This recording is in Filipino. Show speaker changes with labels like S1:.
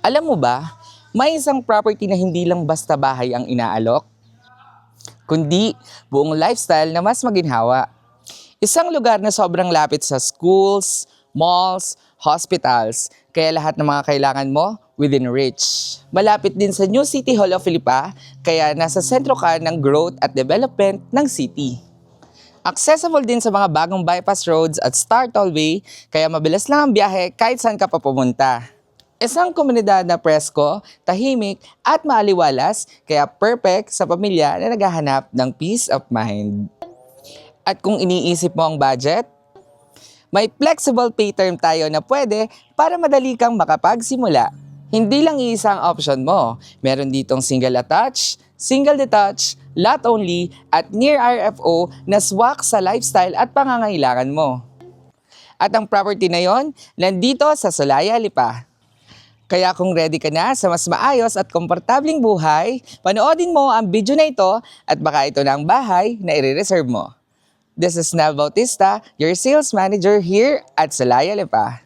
S1: Alam mo ba, may isang property na hindi lang basta bahay ang inaalok, kundi buong lifestyle na mas maginhawa. Isang lugar na sobrang lapit sa schools, malls, hospitals, kaya lahat ng mga kailangan mo within reach. Malapit din sa New City Hall of Lipa, kaya nasa sentro ka ng growth at development ng city. Accessible din sa mga bagong bypass roads at Star Tollway, kaya mabilis lang ang biyahe kahit saan ka pa pumunta. Isang komunidad na presko, tahimik at maaliwalas, kaya perfect sa pamilya na naghahanap ng peace of mind. At kung iniisip mo ang budget, may flexible pay term tayo na pwede para madali kang makapagsimula. Hindi lang iisa ang option mo. Meron ditong single attached, single detached, lot only, at near RFO na swak sa lifestyle at pangangailangan mo. At ang property na yon, nandito sa Solaya, Lipa. Kaya kung ready ka na sa mas maayos at komportabling buhay, panoodin mo ang video na ito at baka ito na ang bahay na i-reserve mo. This is Nel Bautista, your sales manager here at Solaya, Lipa.